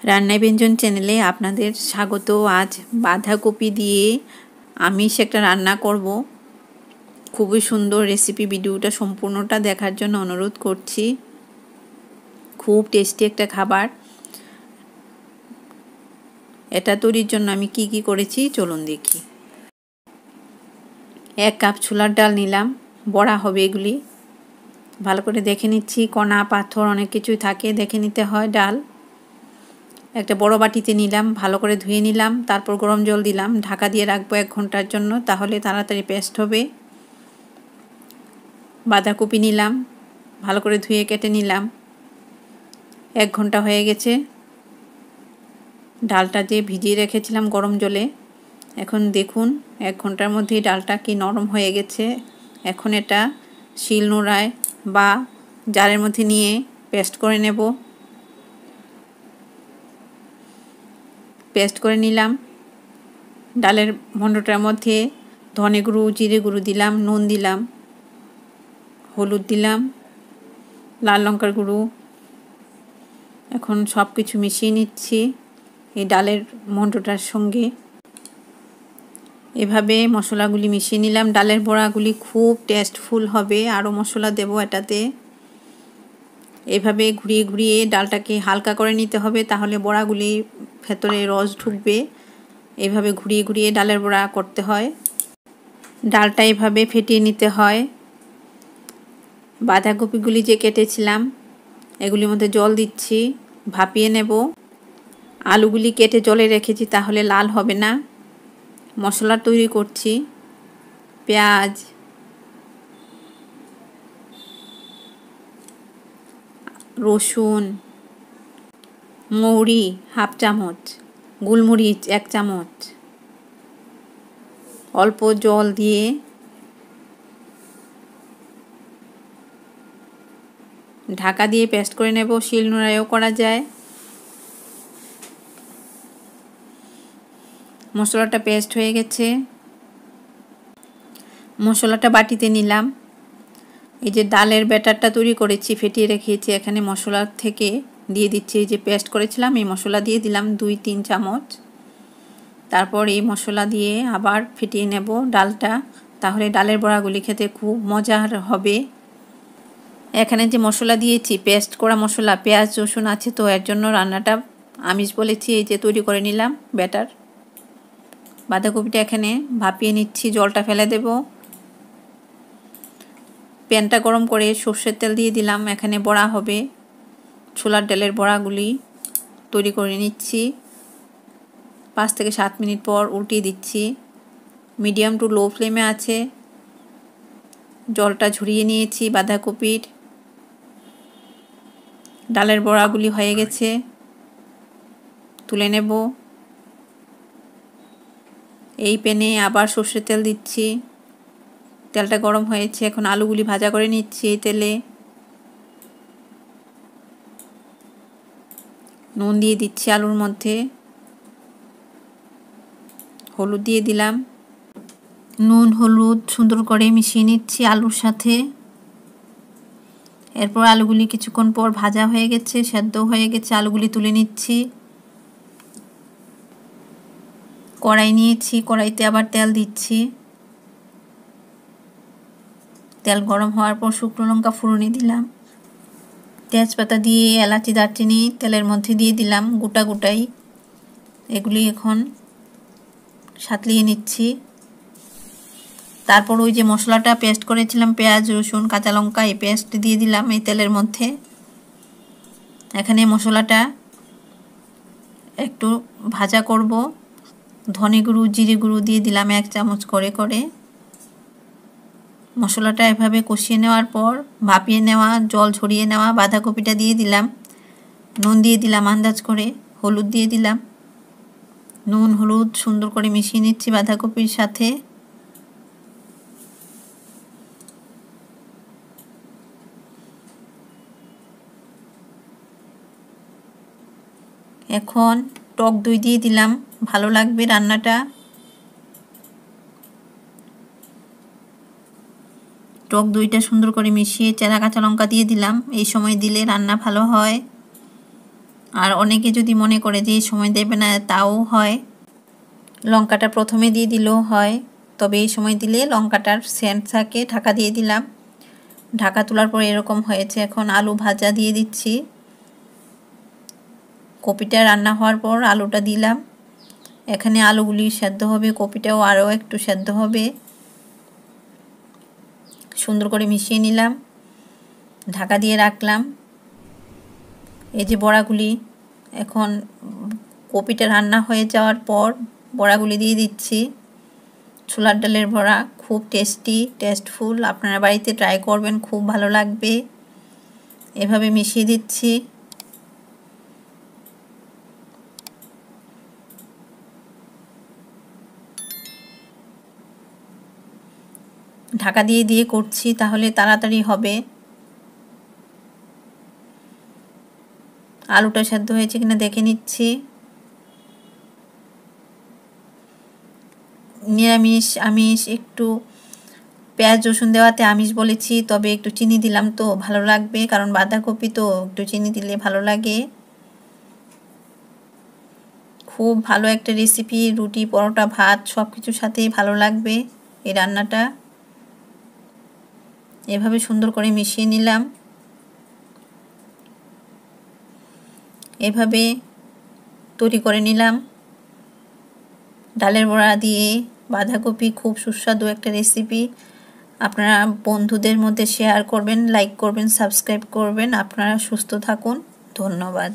রান্না ব্যঞ্জন চ্যানেলে আপনাদের স্বাগত। আজ বাঁধাকপি দিয়ে আমিষ একটা রান্না করব। খুবই সুন্দর রেসিপি। ভিডিওটা সম্পূর্ণটা দেখার জন্য অনুরোধ করছি। খুব টেস্টি একটা খাবার। এটা তৈরির জন্য আমি কি কি করেছি চলুন দেখি। 1 কাপ ছোলার ডাল নিলাম, বড়া হবে এগুলি। ভালো করে দেখে নিচ্ছি, কণা পাথর অনেক কিছুই থাকে, দেখে নিতে হয় ডাল। একটা বড় বাটিতে নিলাম, ভালো করে ধুয়ে নিলাম, তারপর গরম জল দিলাম, ঢাকা দিয়ে রাখবো 1 ঘন্টার জন্য, তাহলে তাড়াতাড়ি পেস্ট হবে। বাঁধাকপি নিলাম, ভালো করে ধুয়ে কেটে নিলাম। 1 ঘন্টা হয়ে গেছে। ডালটা যে ভিজিয়ে রেখেছিলাম গরম জলে, এখন দেখুন 1 ঘন্টার মধ্যেই ডালটা কি নরম হয়ে গেছে। এখন এটা শিলনোড়ায় বা জারের মধ্যে নিয়ে পেস্ট করে নেব। পেস্ট করে নিলাম। ডালের মণ্ডটার মধ্যে ধনে গুঁড়ো, জিরে গুঁড়ো দিলাম, নুন দিলাম, হলুদ দিলাম, লাল লঙ্কার গুঁড়ো। এখন সব কিছু মিশিয়ে নিচ্ছি এই ডালের মণ্ডটার সঙ্গে। এভাবে মশলাগুলি মিশিয়ে নিলাম। ডালের বড়াগুলি খুব টেস্টফুল হবে, আরও মশলা দেব এটাতে। এভাবে ঘুরিয়ে ঘুরিয়ে ডালটাকে হালকা করে নিতে হবে, তাহলে বড়াগুলি ভেতরে রস ঢুকবে। এভাবে ঘুরিয়ে ঘুরিয়ে ডালের বড়া করতে হয়। ডালটা এভাবে ফেটিয়ে নিতে হয়। বাঁধাকপিগুলি যে কেটেছিলাম এগুলির মধ্যে জল দিচ্ছি, ভাপিয়ে নেব। আলুগুলি কেটে জলে রেখেছি, তাহলে লাল হবে না। মশলা তৈরি করছি। পেঁয়াজ, রসুন, মৌরি হাফ চামচ, গোলমরিচ 1 চামচ, অল্প জল দিয়ে ঢাকা দিয়ে পেস্ট করে নেব। শিলনোড়ায়ও করা যায়। মশলাটা পেস্ট হয়ে গেছে। মশলাটা বাটিতে নিলাম। এই যে ডালের ব্যাটারটা তৈরি করেছি, ফেটিয়ে রেখেছি, এখানে মশলা থেকে দিয়ে দিচ্ছি। এই যে পেস্ট করেছিলাম এই মশলা দিয়ে দিলাম 2-3 চামচ। তারপর এই মশলা দিয়ে আবার ফেটিয়ে নেব ডালটা, তাহলে ডালের বড়াগুলি খেতে খুব মজার হবে। এখানে যে মশলা দিয়েছি পেস্ট করা মশলা, পেঁয়াজ রসুন আছে, তো এর জন্য রান্নাটা আমিষ বলেছি। এই যে তৈরি করে নিলাম ব্যাটার। বাঁধাকপিটা এখানে ভাপিয়ে নিচ্ছি, জলটা ফেলে দেব। প্যানটা গরম করে সর্ষের তেল দিয়ে দিলাম। এখানে বড়া হবে, ছোলার ডালের বড়াগুলি তৈরি করে নিচ্ছি। 5 থেকে 7 মিনিট পর উল্টিয়ে দিচ্ছি। মিডিয়াম টু লো ফ্লেমে আছে। জলটা ঝরিয়ে নিয়েছি বাঁধাকপির। ডালের বড়াগুলি হয়ে গেছে, তুলে নেব। এই প্যানে আবার সর্ষের তেল দিচ্ছি। তেলটা গরম হয়েছে, এখন আলুগুলি ভাজা করে নিচ্ছি এই তেলে। নুন দিয়ে দিচ্ছি আলুর মধ্যে, হলুদ দিয়ে দিলাম। নুন হলুদ সুন্দর করে মিশিয়ে নিচ্ছি আলুর সাথে। এরপর আলুগুলি কিছুক্ষণ পর ভাজা হয়ে গেছে, সেদ্ধ হয়ে গেছে, আলুগুলি তুলে নিচ্ছি। কড়াই নিয়েছি, কড়াইতে আবার তেল দিচ্ছি। তেল গরম হওয়ার পর শুকনো লঙ্কা ফোড়নে দিলাম, তেজপাতা দিয়ে এলাচি দারচিনি তেলের মধ্যে দিয়ে দিলাম গোটা গোটাই। এগুলি এখন সাঁতলিয়ে নিচ্ছি। তারপর ওই যে মশলাটা পেস্ট করেছিলাম, পেঁয়াজ রসুন কাঁচা লঙ্কা, এই পেস্ট দিয়ে দিলাম এই তেলের মধ্যে। এখানে মশলাটা একটু ভাজা করব। ধনে গুঁড়ো জিরে গুঁড়ো দিয়ে দিলাম 1 চামচ করে করে। মশলাটা এভাবে কষিয়ে নেওয়ার পর ভাপিয়ে নেওয়া জল ঝরিয়ে নেওয়া বাঁধাকপিটা দিয়ে দিলাম। নুন দিয়ে দিলাম আন্দাজ করে, হলুদ দিয়ে দিলাম। নুন হলুদ সুন্দর করে মিশিয়ে নিচ্ছি বাঁধাকপির সাথে। এখন টক দই দিয়ে দিলাম, ভালো লাগবে রান্নাটা। টক দইটা সুন্দর করে মিশিয়ে চেরা কাঁচা লঙ্কা দিয়ে দিলাম। এই সময় দিলে রান্না ভালো হয়। আর অনেকে যদি মনে করে যে সময় দেবে না, তাও হয়। লঙ্কাটা প্রথমে দিয়ে দিলেও হয়, তবে এই সময় দিলে লঙ্কাটার সেন্ট থাকে। ঢাকা দিয়ে দিলাম। ঢাকা তোলার পর এরকম হয়েছে। এখন আলু ভাজা দিয়ে দিচ্ছি। কপিটা রান্না হওয়ার পর আলুটা দিলাম। এখানে আলুগুলি সেদ্ধ হবে, কপিটাও আরও একটু সেদ্ধ হবে। সুন্দর করে মিশিয়ে নিলাম, ঢাকা দিয়ে রাখলাম। এই যে বড়াগুলি, এখন কপিটা রান্না হয়ে যাওয়ার পর বড়াগুলি দিয়ে দিচ্ছি। ছোলার ডালের বড়া খুব টেস্টফুল। আপনারা বাড়িতে ট্রাই করবেন, খুব ভালো লাগবে। এভাবে মিশিয়ে দিচ্ছি। ঢাকা দিয়ে করছি, তাহলে তাড়াতাড়ি হবে। আলুটা সেদ্ধ হয়েছে কিনা দেখে নিচ্ছি। নিরামিষ আমিষ একটু পেঁয়াজ রসুন দেওয়াতে আমিষ বলেছি, তবে একটু চিনি দিলাম তো ভালো লাগবে, কারণ বাঁধাকপি তো একটু চিনি দিলে ভালো লাগে। খুব ভালো একটা রেসিপি, রুটি পরোটা ভাত সব কিছুর সাথেই ভালো লাগবে এই রান্নাটা। এভাবে সুন্দর করে মিশিয়ে নিলাম। এভাবে তৈরি করে নিলাম ডালের বড়া দিয়ে বাঁধাকপি। খুব সুস্বাদু একটা রেসিপি। আপনারা বন্ধুদের মধ্যে শেয়ার করবেন, লাইক করবেন, সাবস্ক্রাইব করবেন। আপনারা সুস্থ থাকুন। ধন্যবাদ।